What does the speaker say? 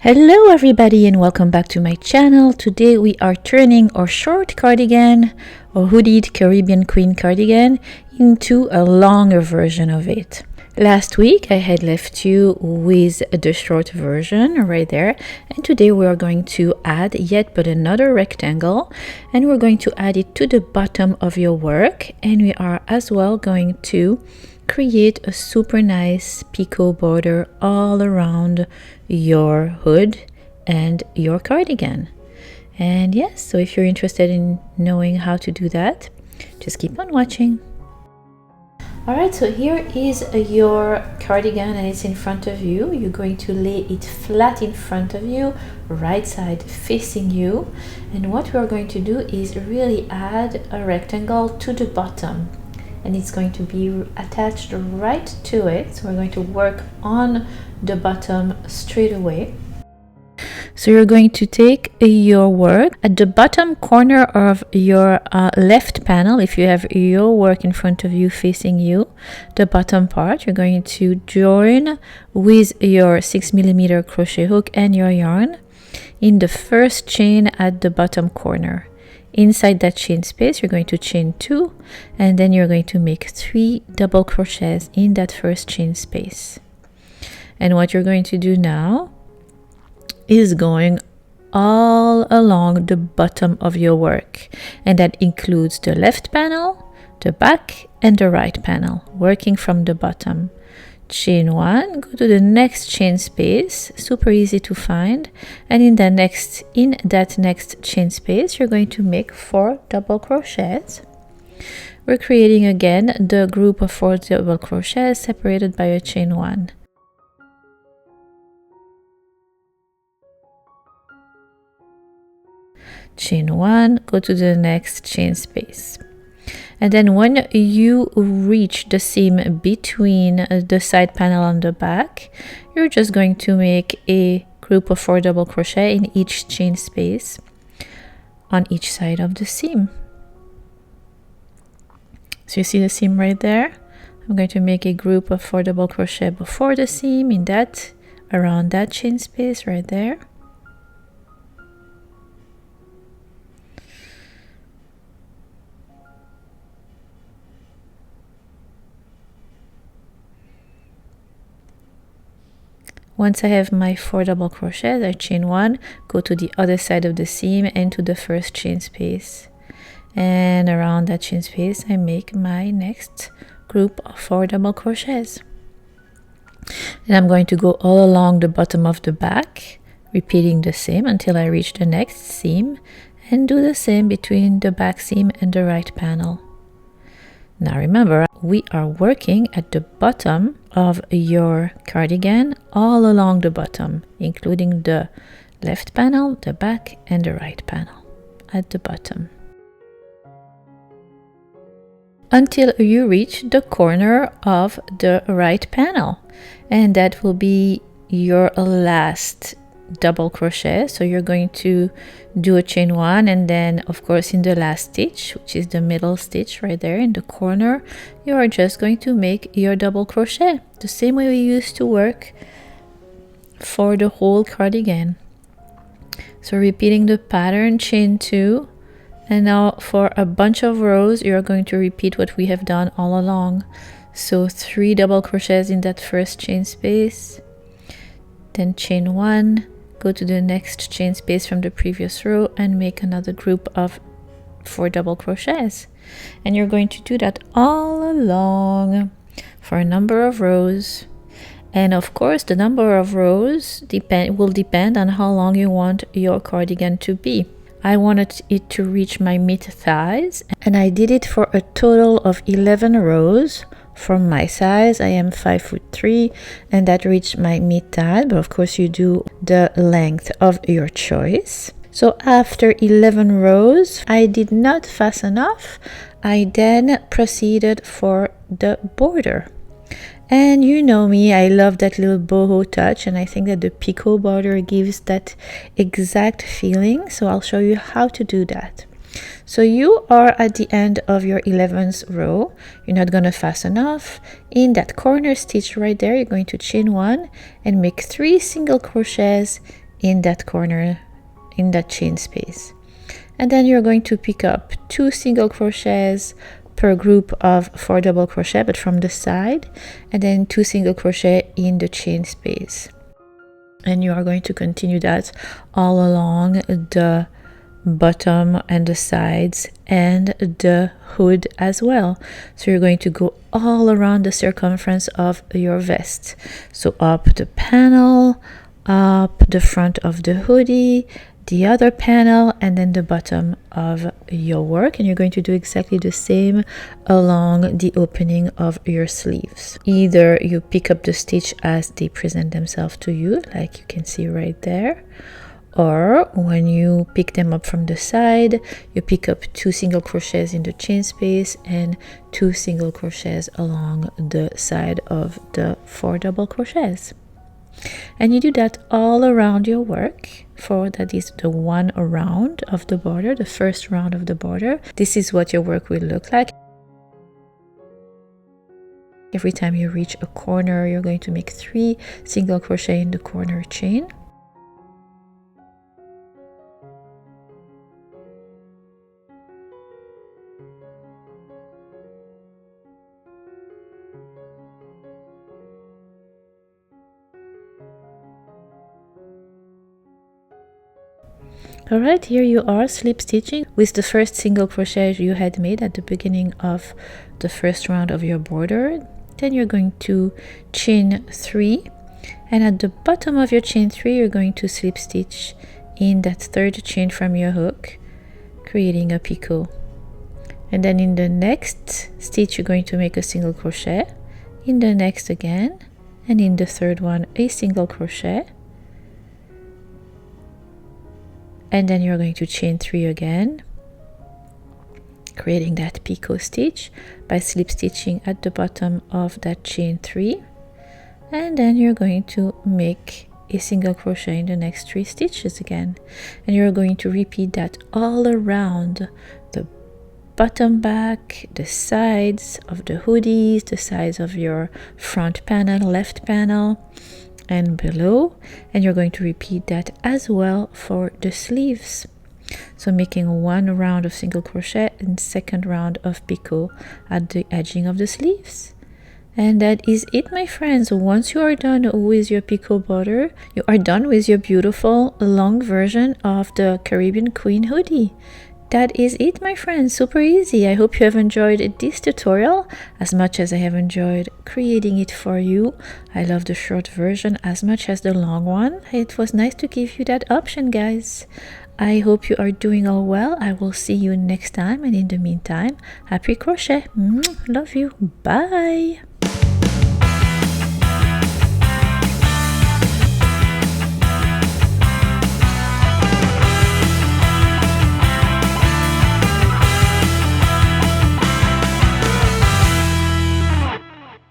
Hello everybody and welcome back to my channel. Today we are turning our short cardigan or hooded Caribbean Queen cardigan into a longer version of it. Last week I had left you with the short version right there, and today we are going to add yet but another rectangle, and we're going to add it to the bottom of your work, and we are as well going to create a super nice picot border all around your hood and your cardigan. And yes, so if you're interested in knowing how to do that, just keep on watching. Alright, so here is your cardigan and it's in front of you. You're going to lay it flat in front of you, right side facing you, and what we're going to do is really add a rectangle to the bottom, and it's going to be attached right to it. So we're going to work on the bottom straight away. So you're going to take your work at the bottom corner of your left panel. If you have your work in front of you facing you, the bottom part, you're going to join with your 6mm crochet hook and your yarn in the first chain at the bottom corner. Inside that chain space, you're going to chain 2, and then you're going to make 3 double crochets in that first chain space. And what you're going to do now is going all along the bottom of your work, and that includes the left panel, the back, and the right panel, working from the bottom. Chain 1, go to the next chain space, super easy to find, and in that next chain space you're going to make 4 double crochets. We're creating again the group of 4 double crochets separated by a chain 1. Chain 1, go to the next chain space. And then when you reach the seam between the side panel and the back, you're just going to make a group of 4 double crochet in each chain space on each side of the seam. So you see the seam right there? I'm going to make a group of 4 double crochet before the seam in that, around that chain space right there. Once I have my 4 double crochets, I chain 1, go to the other side of the seam and to the first chain space. And around that chain space, I make my next group of 4 double crochets. And I'm going to go all along the bottom of the back, repeating the same until I reach the next seam, and do the same between the back seam and the right panel. Now remember, we are working at the bottom of your cardigan, all along the bottom, including the left panel, the back, and the right panel at the bottom, until you reach the corner of the right panel, and that will be your last double crochet. So you're going to do a chain 1, and then of course in the last stitch, which is the middle stitch right there in the corner, you are just going to make your double crochet the same way we used to work for the whole cardigan. So repeating the pattern, chain 2, and now for a bunch of rows you're going to repeat what we have done all along. So 3 double crochets in that first chain space, then chain 1, go to the next chain space from the previous row and make another group of 4 double crochets. And you're going to do that all along for a number of rows. And of course the number of rows will depend on how long you want your cardigan to be. I wanted it to reach my mid thighs, and I did it for a total of 11 rows. From my size, I am 5'3", and that reached my mid thigh, but of course you do the length of your choice. So after 11 rows, I did not fasten off. I then proceeded for the border. And you know me, I love that little boho touch, and I think that the Picot border gives that exact feeling. So I'll show you how to do that. So you are at the end of your 11th row. You're not going to fasten off. In that corner stitch right there, you're going to chain 1 and make 3 single crochets in that corner, in that chain space. And then you're going to pick up 2 single crochets per group of 4 double crochet, but from the side, and then 2 single crochet in the chain space. And you are going to continue that all along the bottom and the sides and the hood as well. So you're going to go all around the circumference of your vest. So up the panel, up the front of the hoodie, the other panel, and then the bottom of your work. And you're going to do exactly the same along the opening of your sleeves. Either you pick up the stitch as they present themselves to you, like you can see right there, or when you pick them up from the side, you pick up 2 single crochets in the chain space and 2 single crochets along the side of the 4 double crochets. And you do that all around your work. For that is the one round of the border, the first round of the border. This is what your work will look like. Every time you reach a corner, you're going to make 3 single crochet in the corner chain. Alright, here you are slip stitching with the first single crochet you had made at the beginning of the first round of your border. Then you're going to chain 3, and at the bottom of your chain 3 you're going to slip stitch in that third chain from your hook, creating a picot. And then in the next stitch you're going to make a single crochet, in the next again, and in the third one a single crochet. And then you're going to chain 3 again, creating that picot stitch by slip stitching at the bottom of that chain 3. And then you're going to make a single crochet in the next 3 stitches again. And you're going to repeat that all around the bottom back, the sides of the hoodies, the sides of your front panel, left panel, and below. And you're going to repeat that as well for the sleeves. So making 1 round of single crochet and 2nd round of picot at the edging of the sleeves. And that is it, my friends. Once you are done with your picot border, you are done with your beautiful long version of the Caribbean Queen hoodie. That is it, my friends. Super easy. I hope you have enjoyed this tutorial as much as I have enjoyed creating it for you. I love the short version as much as the long one. It was nice to give you that option, guys. I hope you are doing all well. I will see you next time, and in the meantime, happy crochet. Love you. Bye.